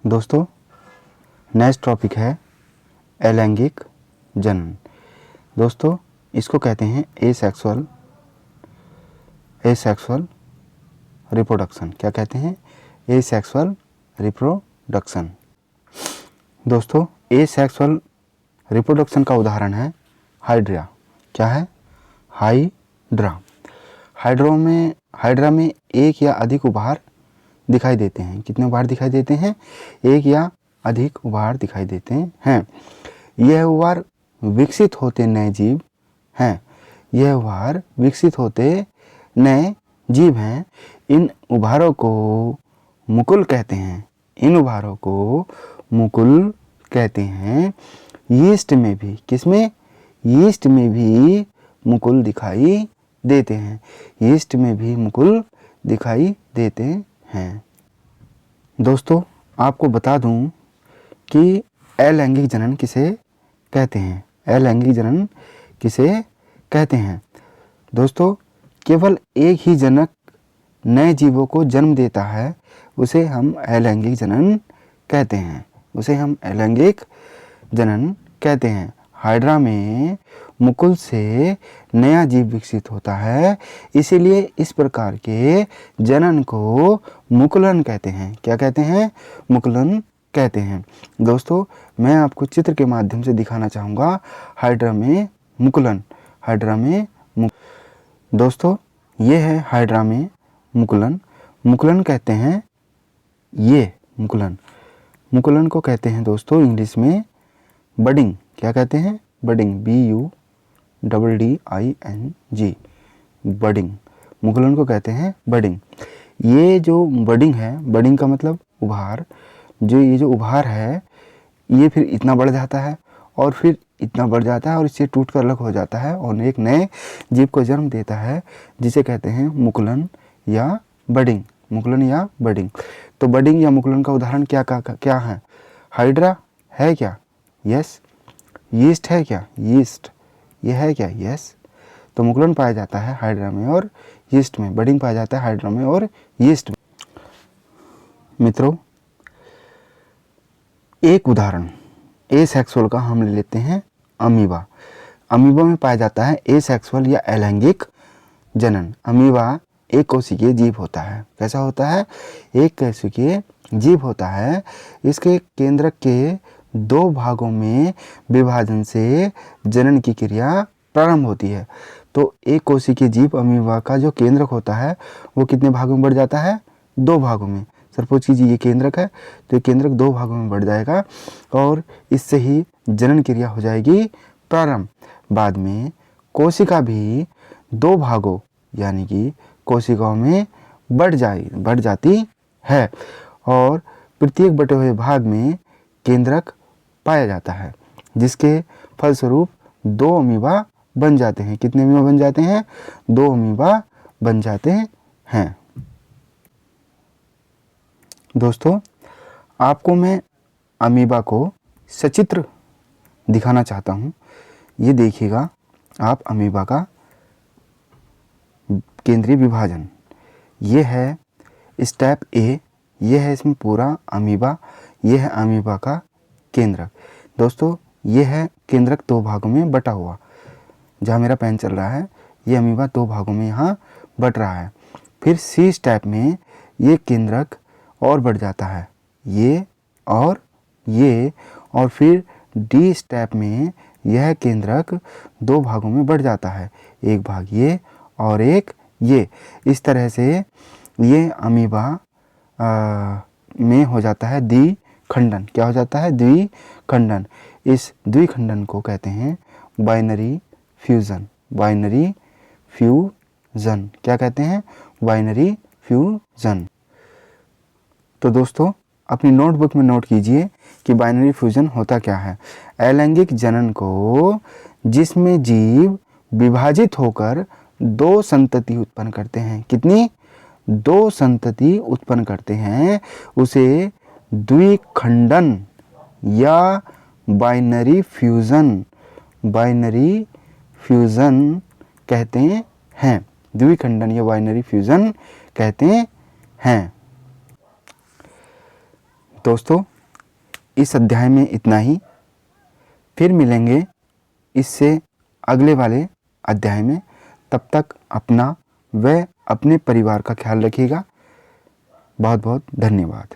दोस्तों, next topic है अलैंगिक जनन। दोस्तों, इसको कहते हैं एसेक्सुअल रिप्रोडक्शन। क्या कहते हैं? Asexual reproduction. दोस्तों, एसेक्सुअल रिप्रोडक्शन का उदाहरण है हाइड्रा। क्या है? हाइड्रा। हाइड्रा में एक या अधिक उभार दिखाई देते हैं। कितने उभार दिखाई देते हैं? एक या अधिक उभार दिखाई देते हैं। यह उभार विकसित होते नए जीव हैं। यह उभार विकसित होते नए जीव हैं। इन उभारों को मुकुल कहते हैं। इन उभारों को मुकुल कहते हैं। यीस्ट में भी, किसमें? यीस्ट में भी मुकुल दिखाई देते हैं। यीस्ट में भी मुकुल दिखाई देते हैं। दोस्तों, आपको बता दूं कि अलैंगिक जनन किसे कहते हैं। अलैंगिक जनन किसे कहते हैं? दोस्तों, केवल एक ही जनक नए जीवों को जन्म देता है, उसे हम अलैंगिक जनन कहते हैं। उसे हम अलैंगिक जनन कहते हैं। हाइड्रा में मुकुल से नया जीव विकसित होता है, इसीलिए इस प्रकार के जनन को मुकुलन कहते हैं। क्या कहते हैं? मुकुलन कहते हैं। दोस्तों, मैं आपको चित्र के माध्यम से दिखाना चाहूँगा हाइड्रा में मुकुलन। दोस्तों, ये है हाइड्रा में मुकुलन कहते हैं। ये मुकुलन को कहते हैं दोस्तों इंग्लिश में बडिंग। क्या कहते हैं? बडिंग। BUDDING। बडिंग। मुकुलन को कहते हैं बडिंग। ये जो बडिंग है, बडिंग का मतलब उभार। ये जो उभार है, ये फिर इतना बढ़ जाता है और फिर इतना बढ़ जाता है और इससे टूट कर अलग हो जाता है और एक नए जीव को जन्म देता है, जिसे कहते हैं मुकुलन या बडिंग। मुकुलन या बडिंग। तो बडिंग या मुकुलन का उदाहरण क्या है? हाइड्रा है क्या? यस। यीस्ट है क्या? यीस्ट। ये है क्या? यस। तो मुकुलन पाया जाता है हाइड्रा में और यीस्ट में। बडिंग पाया जाता है हाइड्रा में और यीस्ट में। मित्रों, एक उदाहरण एसेक्सुअल का हम ले लेते हैं अमीबा। अमीबा में पाया जाता है एसेक्सुअल या अलैंगिक जनन। अमीबा एक कोशिकीय जीव होता है। कैसा होता है? एक कोशिकीय जीव होता है। इसके केंद्रक के दो भागों में विभाजन से जनन की क्रिया प्रारंभ होती है। तो एक कोशिकीय जीव अमीबा का जो केंद्रक होता है वो कितने भागों में बढ़ जाता है? दो भागों में। सपोज कीजिए ये केंद्रक है, तो ये केंद्रक दो भागों में बढ़ जाएगा और इससे ही जनन क्रिया हो जाएगी प्रारंभ। बाद में कोशिका भी दो भागों यानी कि कोशिकाओं में बढ़ जाती है और प्रत्येक बटे हुए भाग में केंद्रक पाया जाता है, जिसके फलस्वरूप दो अमीबा बन जाते हैं। कितने अमीबा बन जाते हैं? दो अमीबा बन जाते हैं। दोस्तों, आपको मैं अमीबा को सचित्र दिखाना चाहता हूँ। ये देखिएगा आप अमीबा का केंद्रीय विभाजन। ये है स्टेप ए। ये है इसमें पूरा अमीबा। ये है अमीबा का केंद्रक। दोस्तों, ये है केंद्रक दो भागों में बटा हुआ। जहाँ मेरा पेन चल रहा है, ये अमीबा दो भागों में यहाँ बट रहा है। फिर सी स्टेप में ये केंद्रक और बढ़ जाता है, ये और फिर डी स्टेप में यह केंद्रक दो भागों में बढ़ जाता है, एक भाग ये और एक ये। इस तरह से ये अमीबा में हो जाता है द्विखंडन। क्या हो जाता है? द्विखंडन। इस द्विखंडन को कहते हैं बाइनरी फ्यूजन। क्या कहते हैं? Binary fusion. तो दोस्तों, अपनी नोटबुक में नोट कीजिए कि बाइनरी फ्यूजन होता क्या है। अलैंगिक जनन को जिसमें जीव विभाजित होकर दो संतति उत्पन्न करते हैं। कितनी? दो संतति उत्पन्न करते हैं, उसे द्विखंडन या बाइनरी फ्यूजन कहते हैं। द्विखंडन या बाइनरी फ्यूजन कहते हैं। दोस्तों इस अध्याय में इतना ही। फिर मिलेंगे इससे अगले वाले अध्याय में। तब तक अपना व अपने परिवार का ख्याल रखिएगा। बहुत बहुत धन्यवाद।